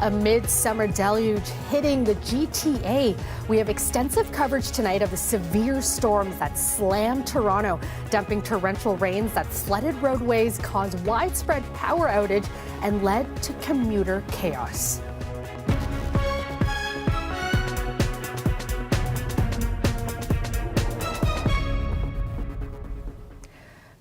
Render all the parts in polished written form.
A midsummer deluge hitting the GTA. We have extensive coverage tonight of the severe storms that slammed Toronto, dumping torrential rains that flooded roadways, caused widespread power outage, and led to commuter chaos.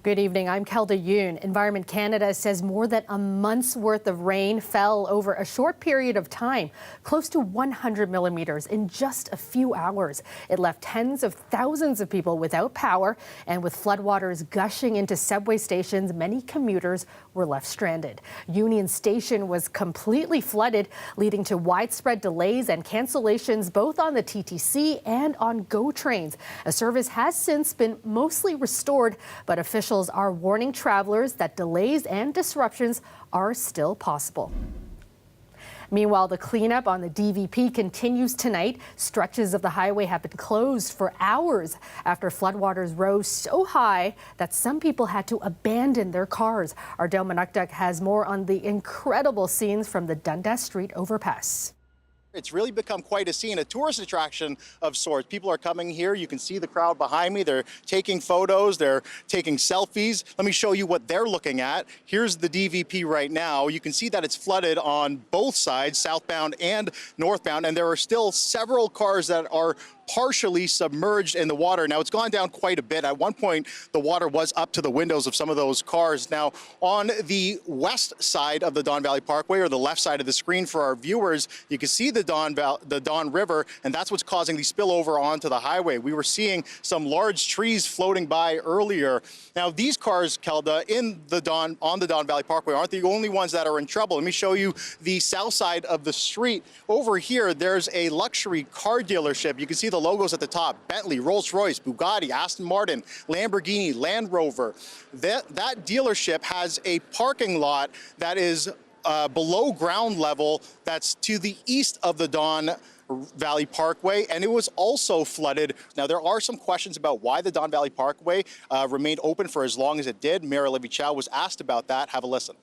Good evening, I'm Kelda Yoon. Environment Canada says more than a month's worth of rain fell over a short period of time, close to 100 millimeters in just a few hours. It left tens of thousands of people without power, and with floodwaters gushing into subway stations, many commuters were left stranded. Union Station was completely flooded, leading to widespread delays and cancellations both on the TTC and on GO trains. A service has since been mostly restored, but officials are warning travelers that delays and disruptions are still possible. Meanwhile, the cleanup on the DVP continues tonight. Stretches of the highway have been closed for hours after floodwaters rose so high that some people had to abandon their cars. Our Del Manukduk has more on the incredible scenes from the Dundas Street overpass. It's really become quite a scene, a tourist attraction of sorts. People are coming here. You can see the crowd behind me. They're taking photos. They're taking selfies. Let me show you what they're looking at. Here's the DVP right now. You can see that it's flooded on both sides, southbound and northbound, and there are still several cars that are partially submerged in the water. Now, it's gone down quite a bit. At one point, the water was up to the windows of some of those cars. Now, on the west side of the Don Valley Parkway, or the left side of the screen for our viewers, you can see the Don River, and that's what's causing the spillover onto the highway. We were seeing some large trees floating by earlier. Now, these cars, Kelda, on the Don Valley Parkway aren't the only ones that are in trouble. Let me show you the south side of the street. Over here, there's a luxury car dealership. You can see the logos at the top: Bentley, Rolls-Royce, Bugatti, Aston Martin, Lamborghini, Land Rover. That dealership has a parking lot that is below ground level, that's to the east of the Don Valley Parkway, and it was also flooded. Now, there are some questions about why the Don Valley Parkway remained open for as long as it did. Mayor Olivia Chow was asked about that. Have a listen.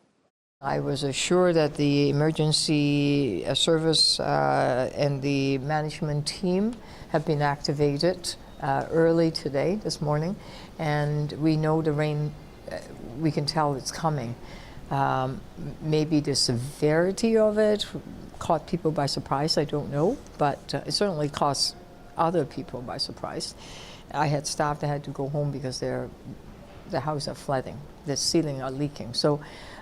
I was assured that the emergency service and the management team have been activated early today, this morning, and we know the rain, we can tell it's coming. Maybe the severity of it caught people by surprise, I don't know, but it certainly caught other people by surprise. I had staff that had to go home because the houses are flooding, the ceiling are leaking. So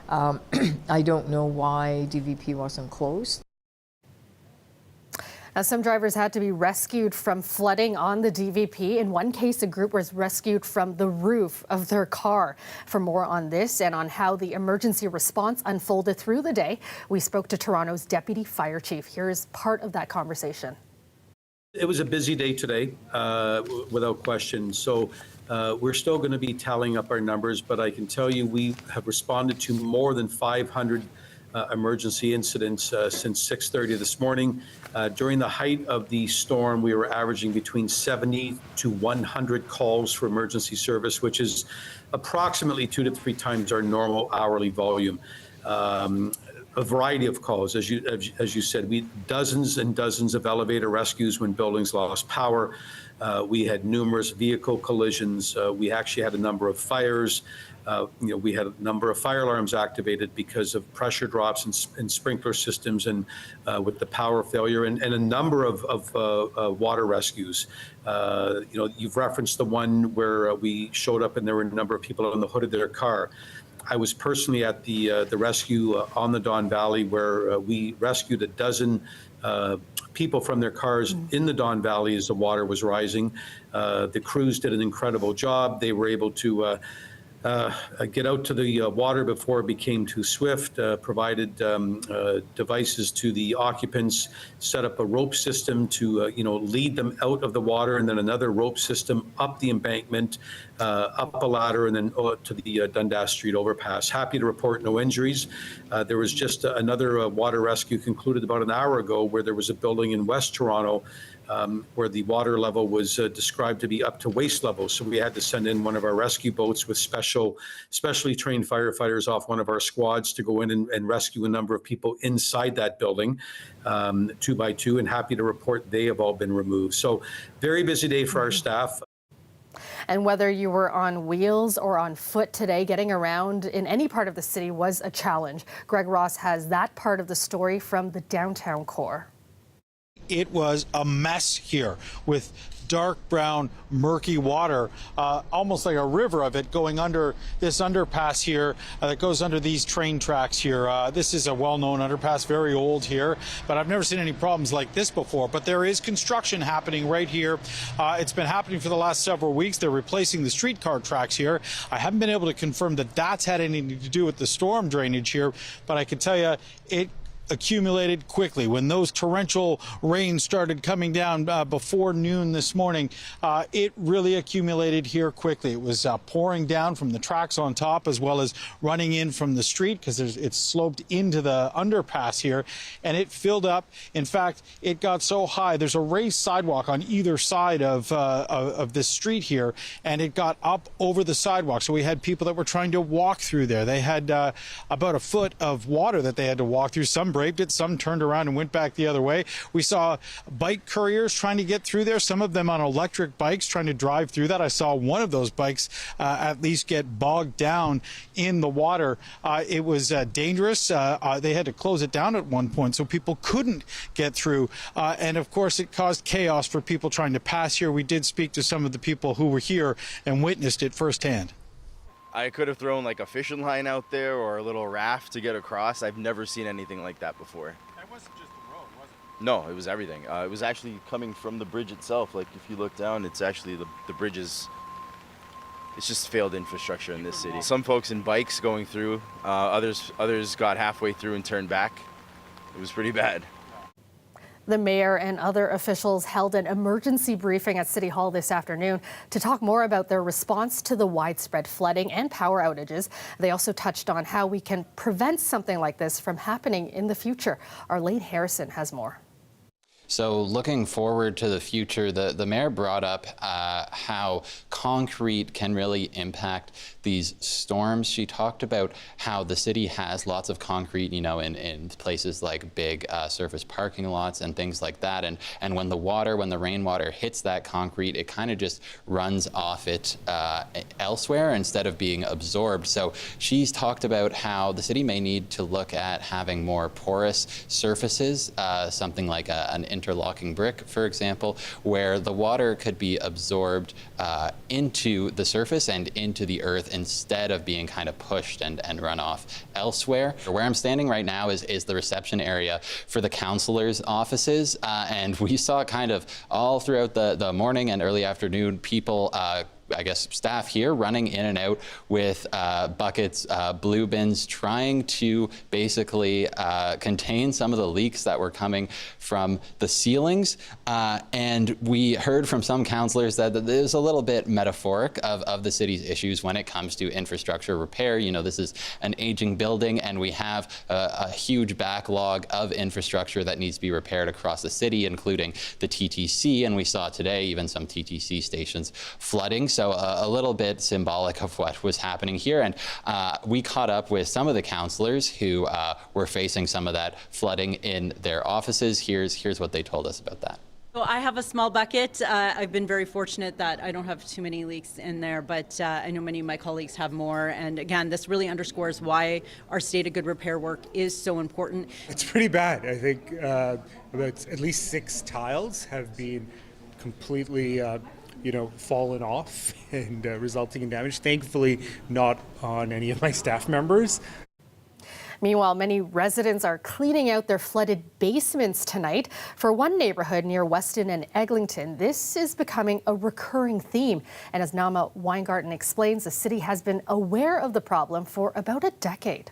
I don't know why DVP wasn't closed. Now, some drivers had to be rescued from flooding on the DVP. In one case, a group was rescued from the roof of their car. For more on this and on how the emergency response unfolded through the day, we spoke to Toronto's Deputy Fire Chief. Here's part of that conversation. It was a busy day today, without question. So we're still going to be tallying up our numbers, but I can tell you we have responded to more than 500 emergency incidents since 6:30 this morning. During the height of the storm, we were averaging between 70 to 100 calls for emergency service, which is approximately 2 to 3 times our normal hourly volume. A variety of calls, as you said, we dozens and dozens of elevator rescues when buildings lost power. We had numerous vehicle collisions. We actually had a number of fires. We had a number of fire alarms activated because of pressure drops in sprinkler systems and with the power failure, and a number of water rescues. You've referenced the one where we showed up and there were a number of people on the hood of their car. I was personally at the rescue on the Don Valley where we rescued a dozen people from their cars in the Don Valley as the water was rising. The crews did an incredible job. They were able to get out to the water before it became too swift, provided devices to the occupants, set up a rope system to lead them out of the water, and then another rope system up the embankment, up a ladder, and then to the Dundas Street overpass. Happy to report no injuries. There was just another water rescue concluded about an hour ago where there was a building in West Toronto where the water level was described to be up to waist level. So we had to send in one of our rescue boats with specially trained firefighters off one of our squads to go in and rescue a number of people inside that building, 2 by 2, and happy to report they have all been removed. So very busy day for our staff. And whether you were on wheels or on foot today, getting around in any part of the city was a challenge. Greg Ross has that part of the story from the downtown core. It was a mess here with dark brown, murky water, almost like a river of it going under this underpass here that goes under these train tracks here. This is a well-known underpass, very old here, but I've never seen any problems like this before. But there is construction happening right here. It's been happening for the last several weeks. They're replacing the streetcar tracks here. I haven't been able to confirm that that's had anything to do with the storm drainage here, but I can tell you it accumulated quickly. When those torrential rains started coming down before noon this morning, it really accumulated here quickly. It was pouring down from the tracks on top as well as running in from the street because it's sloped into the underpass here, and it filled up. In fact, it got so high. There's a raised sidewalk on either side of this street here, and it got up over the sidewalk. So we had people that were trying to walk through there. They had about a foot of water that they had to walk through. Some braved it, some turned around and went back the other way. We saw bike couriers trying to get through there, some of them on electric bikes trying to drive through that. I saw one of those bikes at least get bogged down in the water. It was dangerous. They had to close it down at one point so people couldn't get through. And of course, it caused chaos for people trying to pass here. We did speak to some of the people who were here and witnessed it firsthand. I could have thrown like a fishing line out there or a little raft to get across. I've never seen anything like that before. That wasn't just the road, was it? No, it was everything. It was actually coming from the bridge itself. Like if you look down, it's actually the bridge is, it's just failed infrastructure in this city. Some folks in bikes going through, others got halfway through and turned back. It was pretty bad. The mayor and other officials held an emergency briefing at City Hall this afternoon to talk more about their response to the widespread flooding and power outages. They also touched on how we can prevent something like this from happening in the future. Arlene Harrison has more. So looking forward to the future, the mayor brought up how concrete can really impact these storms. She talked about how the city has lots of concrete, you know, in places like big surface parking lots and things like that. And when the rainwater hits that concrete, it kind of just runs off it elsewhere instead of being absorbed. So she's talked about how the city may need to look at having more porous surfaces, something like an interlocking brick, for example, where the water could be absorbed into the surface and into the earth instead of being kind of pushed and run off elsewhere. Where I'm standing right now is the reception area for the councillors' offices, and we saw kind of all throughout the morning and early afternoon people I guess staff here running in and out with buckets, blue bins, trying to basically contain some of the leaks that were coming from the ceilings. And we heard from some councillors that there's a little bit metaphoric of the city's issues when it comes to infrastructure repair. You know, this is an aging building and we have a huge backlog of infrastructure that needs to be repaired across the city, including the TTC. And we saw today even some TTC stations flooding. So a little bit symbolic of what was happening here. And we caught up with some of the councillors who were facing some of that flooding in their offices. Here's what they told us about that. So I have a small bucket. I've been very fortunate that I don't have too many leaks in there, but I know many of my colleagues have more. And again, this really underscores why our state of good repair work is so important. It's pretty bad. I think about at least 6 tiles have been completely fallen off and resulting in damage. Thankfully, not on any of my staff members. Meanwhile, many residents are cleaning out their flooded basements tonight. For one neighborhood near Weston and Eglinton, this is becoming a recurring theme. And as Nama Weingarten explains, the city has been aware of the problem for about a decade.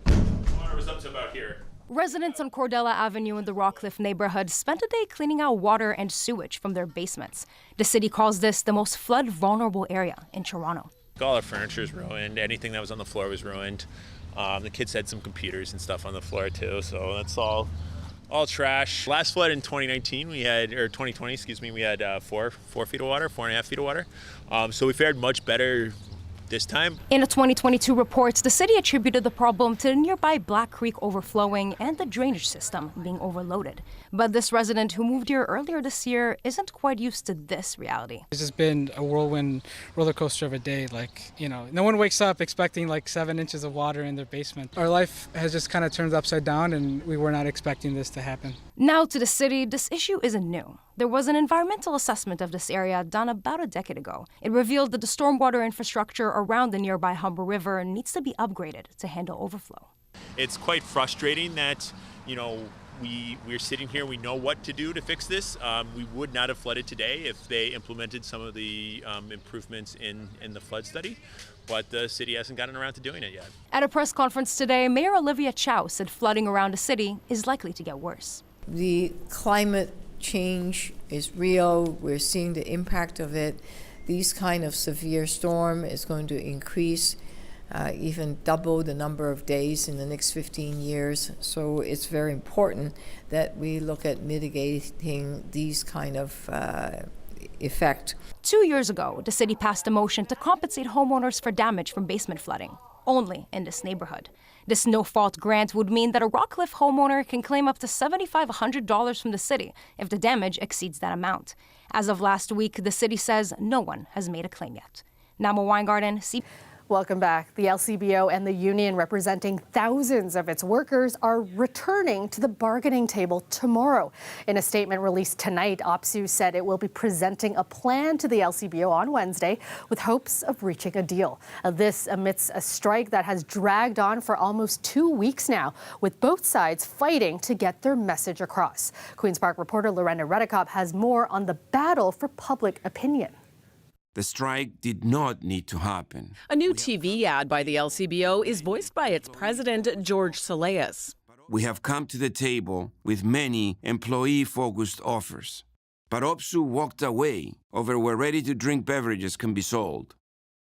Water was up to about here. Residents on Cordella Avenue in the Rockcliffe neighborhood spent a day cleaning out water and sewage from their basements. The city calls this the most flood-vulnerable area in Toronto. All our furniture is ruined. Anything that was on the floor was ruined. The kids had some computers and stuff on the floor too, so that's all All trash. Last flood in 2019, we had, or 2020, excuse me, we had 4 feet of water, 4.5 feet of water. So we fared much better this time. In a 2022 report, the city attributed the problem to the nearby Black Creek overflowing and the drainage system being overloaded. But this resident who moved here earlier this year isn't quite used to this reality. It's just been a whirlwind roller coaster of a day. No one wakes up expecting 7 inches of water in their basement. Our life has just kind of turned upside down, and we were not expecting this to happen. Now to the city, this issue isn't new. There was an environmental assessment of this area done about a decade ago. It revealed that the stormwater infrastructure around the nearby Humber River needs to be upgraded to handle overflow. It's quite frustrating that, we're sitting here, we know what to do to fix this. We would not have flooded today if they implemented some of the improvements in the flood study, but the city hasn't gotten around to doing it yet. At a press conference today, Mayor Olivia Chow said flooding around the city is likely to get worse. The climate change is real. We're seeing the impact of it. These kind of severe storm is going to increase, even double the number of days in the next 15 years. So it's very important that we look at mitigating these kind of effect. 2 years ago, the city passed a motion to compensate homeowners for damage from basement flooding, only in this neighborhood. This no-fault grant would mean that a Rockcliffe homeowner can claim up to $7,500 from the city if the damage exceeds that amount. As of last week, the city says no one has made a claim yet. Nama Weingarten, CBC. Welcome back. The LCBO and the union representing thousands of its workers are returning to the bargaining table tomorrow. In a statement released tonight, OPSEU said it will be presenting a plan to the LCBO on Wednesday with hopes of reaching a deal. This amidst a strike that has dragged on for almost 2 weeks now, with both sides fighting to get their message across. Queen's Park reporter Lorena Redekop has more on the battle for public opinion. The strike did not need to happen. A new TV ad by the LCBO is voiced by its president, George Saleas. We have come to the table with many employee-focused offers. But OPSEU walked away over where ready-to-drink beverages can be sold.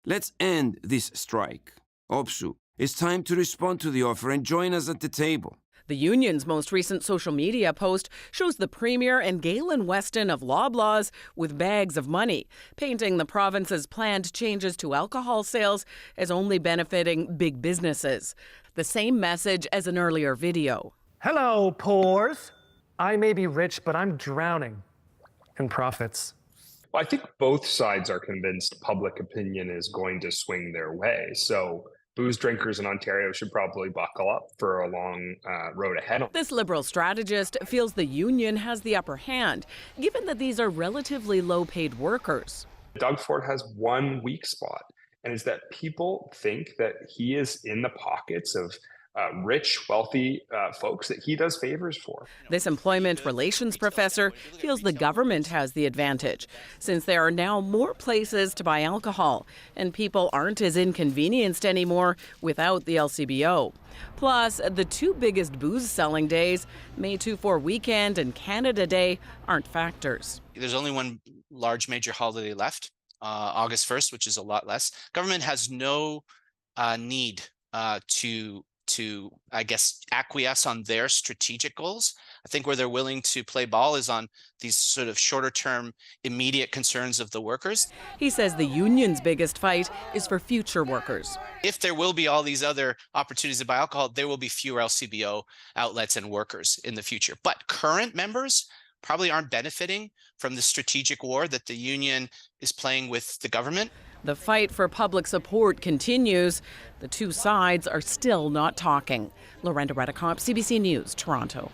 Let's end this strike. OPSEU, it's time to respond to the offer and join us at the table. The union's most recent social media post shows the Premier and Galen Weston of Loblaws with bags of money, painting the province's planned changes to alcohol sales as only benefiting big businesses. The same message as an earlier video. Hello, poors. I may be rich, but I'm drowning in profits. Well, I think both sides are convinced public opinion is going to swing their way. So booze drinkers in Ontario should probably buckle up for a long road ahead. This Liberal strategist feels the union has the upper hand, given that these are relatively low-paid workers. Doug Ford has one weak spot, and is that people think that he is in the pockets of rich, wealthy folks that he does favors for. This employment relations professor feels the government has the advantage, since there are now more places to buy alcohol, and people aren't as inconvenienced anymore without the LCBO. Plus, the two biggest booze-selling days, May 2-4 weekend and Canada Day, aren't factors. There's only one large major holiday left, August 1st, which is a lot less. Government has no need to, I guess, acquiesce on their strategic goals. I think where they're willing to play ball is on these sort of shorter term, immediate concerns of the workers. He says the union's biggest fight is for future workers. If there will be all these other opportunities to buy alcohol, there will be fewer LCBO outlets and workers in the future. But current members probably aren't benefiting from the strategic war that the union is playing with the government. The fight for public support continues. The two sides are still not talking. Lorena Redekop, CBC News, Toronto.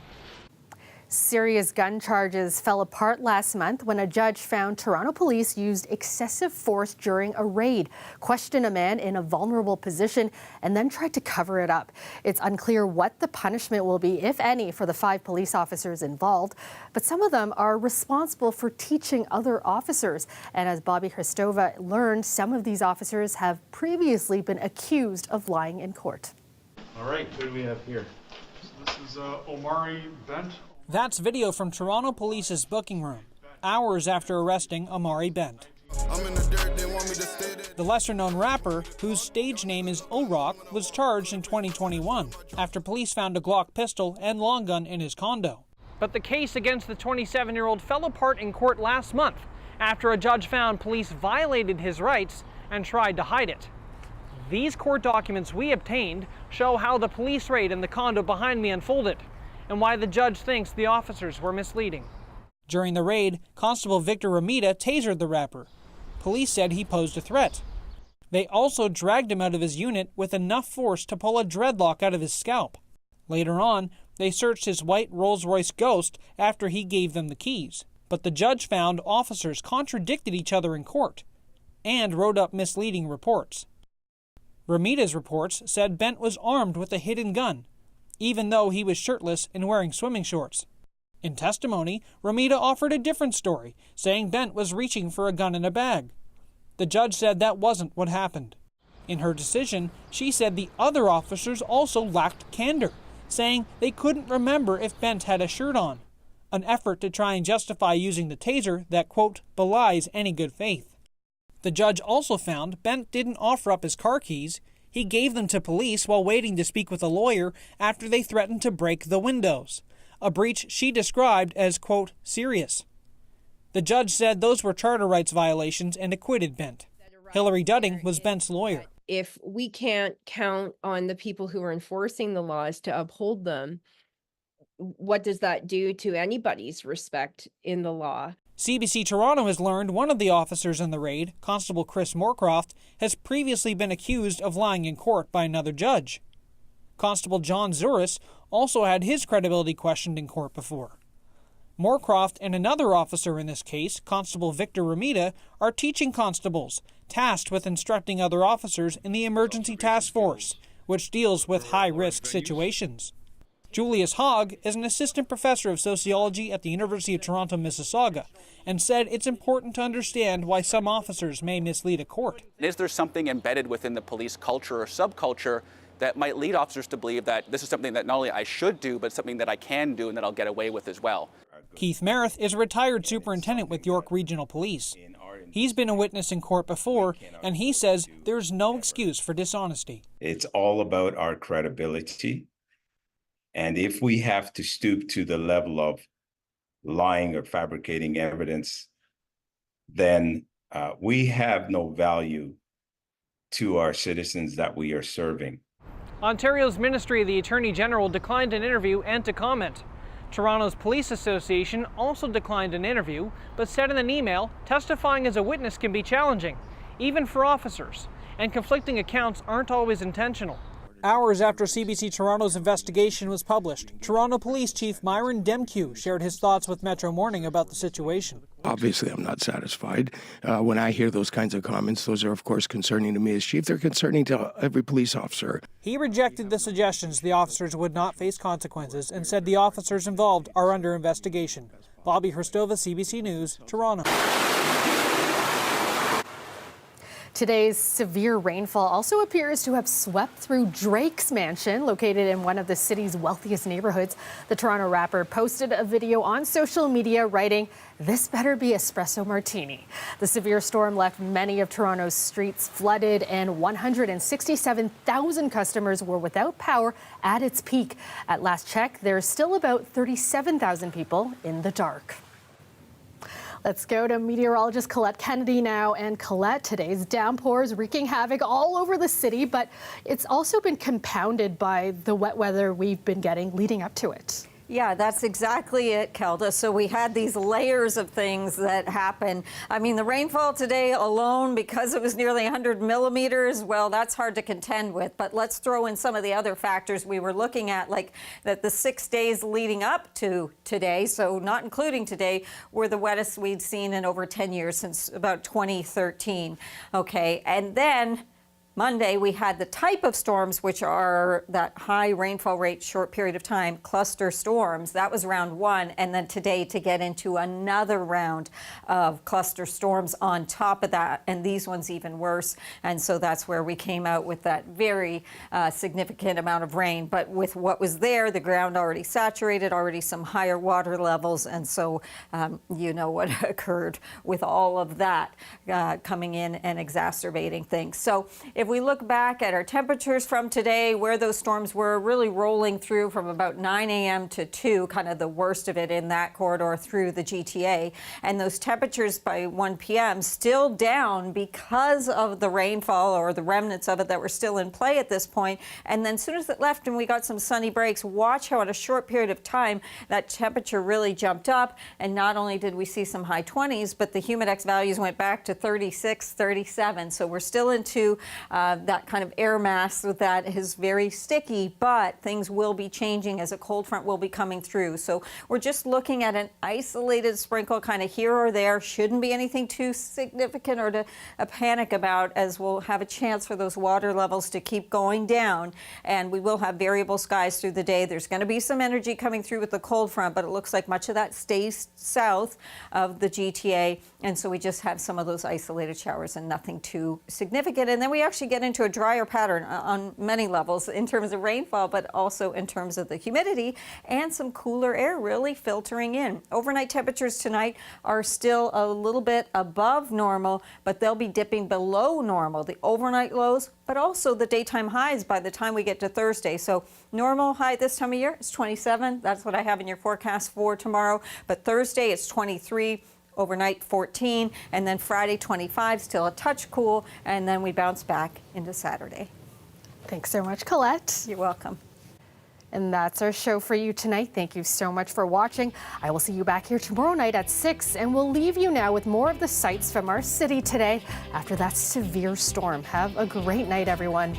Serious gun charges fell apart last month when a judge found Toronto police used excessive force during a raid, questioned a man in a vulnerable position, and then tried to cover it up. It's unclear what the punishment will be, if any, for the 5 police officers involved, but some of them are responsible for teaching other officers. And as Bobby Hristova learned, some of these officers have previously been accused of lying in court. All right, who do we have here? So this is Omari Bent. That's video from Toronto Police's booking room, hours after arresting Omari Bent. The lesser-known rapper, whose stage name is O-Rock, was charged in 2021 after police found a Glock pistol and long gun in his condo. But the case against the 27-year-old fell apart in court last month after a judge found police violated his rights and tried to hide it. These court documents we obtained show how the police raid in the condo behind me unfolded and why the judge thinks the officers were misleading. During the raid, Constable Victor Ramita tasered the rapper. Police said he posed a threat. They also dragged him out of his unit with enough force to pull a dreadlock out of his scalp. Later on, they searched his white Rolls-Royce Ghost after he gave them the keys. But the judge found officers contradicted each other in court and wrote up misleading reports. Ramita's reports said Bent was armed with a hidden gun, even though he was shirtless and wearing swimming shorts. In testimony, Ramita offered a different story, saying Bent was reaching for a gun in a bag. The judge said that wasn't what happened. In her decision, she said the other officers also lacked candor, saying they couldn't remember if Bent had a shirt on, an effort to try and justify using the taser that, quote, belies any good faith. The judge also found Bent didn't offer up his car keys. He gave them to police while waiting to speak with a lawyer after they threatened to break the windows, a breach she described as, quote, serious. The judge said those were charter rights violations and acquitted Bent. Hillary Dudding was Bent's lawyer. If we can't count on the people who are enforcing the laws to uphold them, what does that do to anybody's respect in the law? CBC Toronto has learned one of the officers in the raid, Constable Chris Moorcroft, has previously been accused of lying in court by another judge. Constable John Zuris also had his credibility questioned in court before. Moorcroft and another officer in this case, Constable Victor Ramita, are teaching constables, tasked with instructing other officers in the Emergency Task Force, which deals with high-risk situations. Julius Hogg is an assistant professor of sociology at the University of Toronto, Mississauga, and said it's important to understand why some officers may mislead a court. Is there something embedded within the police culture or subculture that might lead officers to believe that this is something that not only I should do, but something that I can do and that I'll get away with as well? Keith Merritt is a retired superintendent with York Regional Police. He's been a witness in court before, and he says there's no excuse for dishonesty. It's all about our credibility. And if we have to stoop to the level of lying or fabricating evidence, then we have no value to our citizens that we are serving. Ontario's Ministry of the Attorney General declined an interview and to comment. Toronto's Police Association also declined an interview, but said in an email, testifying as a witness can be challenging, even for officers, and conflicting accounts aren't always intentional. Hours after CBC Toronto's investigation was published, Toronto Police Chief Myron Demkew shared his thoughts with Metro Morning about the situation. Obviously, I'm not satisfied. When I hear those kinds of comments, those are, of course, concerning to me as chief. They're concerning to every police officer. He rejected the suggestions the officers would not face consequences and said the officers involved are under investigation. Bobby Hristova, CBC News, Toronto. Today's severe rainfall also appears to have swept through Drake's mansion, located in one of the city's wealthiest neighborhoods. The Toronto rapper posted a video on social media writing, "This better be espresso martini." The severe storm left many of Toronto's streets flooded and 167,000 customers were without power at its peak. At last check, there's still about 37,000 people in the dark. Let's go to meteorologist Colette Kennedy now. And Colette, today's downpours wreaking havoc all over the city, but it's also been compounded by the wet weather we've been getting leading up to it. Yeah, that's exactly it, Kelda. So we had these layers of things that happen. I mean, the rainfall today alone, because it was nearly 100 millimeters, well, that's hard to contend with. But let's throw in some of the other factors we were looking at, like that the 6 days leading up to today, so not including today, were the wettest we'd seen in over 10 years, since about 2013. Okay, and then Monday, we had the type of storms, which are that high rainfall rate, short period of time, cluster storms. That was round one. And then today to get into another round of cluster storms on top of that. And these ones even worse. And so that's where we came out with that very significant amount of rain. But with what was there, the ground already saturated, already some higher water levels. And so you know what occurred with all of that coming in and exacerbating things. So if we look back at our temperatures from today, where those storms were really rolling through from about 9 a.m. to 2, kind of the worst of it in that corridor through the GTA. And those temperatures by 1 p.m. still down because of the rainfall or the remnants of it that were still in play at this point. And then as soon as it left and we got some sunny breaks, watch how in a short period of time that temperature really jumped up. And not only did we see some high 20s, but the humidex values went back to 36, 37. So we're still into that kind of air mass that is very sticky, but things will be changing as a cold front will be coming through. So we're just looking at an isolated sprinkle kind of here or there. Shouldn't be anything too significant or to panic about, as we'll have a chance for those water levels to keep going down. And we will have variable skies through the day. There's going to be some energy coming through with the cold front, but it looks like much of that stays south of the GTA. And so we just have some of those isolated showers and nothing too significant. And then we actually get into a drier pattern on many levels in terms of rainfall, but also in terms of the humidity and some cooler air really filtering in. Overnight temperatures tonight are still a little bit above normal, but they'll be dipping below normal. The overnight lows, but also the daytime highs by the time we get to Thursday. So normal high this time of year is 27. That's what I have in your forecast for tomorrow. But Thursday it's 23. Overnight 14, and then Friday 25, still a touch cool, and then we bounce back into Saturday. Thanks so much, Colette. You're welcome. And that's our show for you tonight. Thank you so much for watching. I will see you back here tomorrow night at 6, and we'll leave you now with more of the sights from our city today after that severe storm. Have a great night, everyone.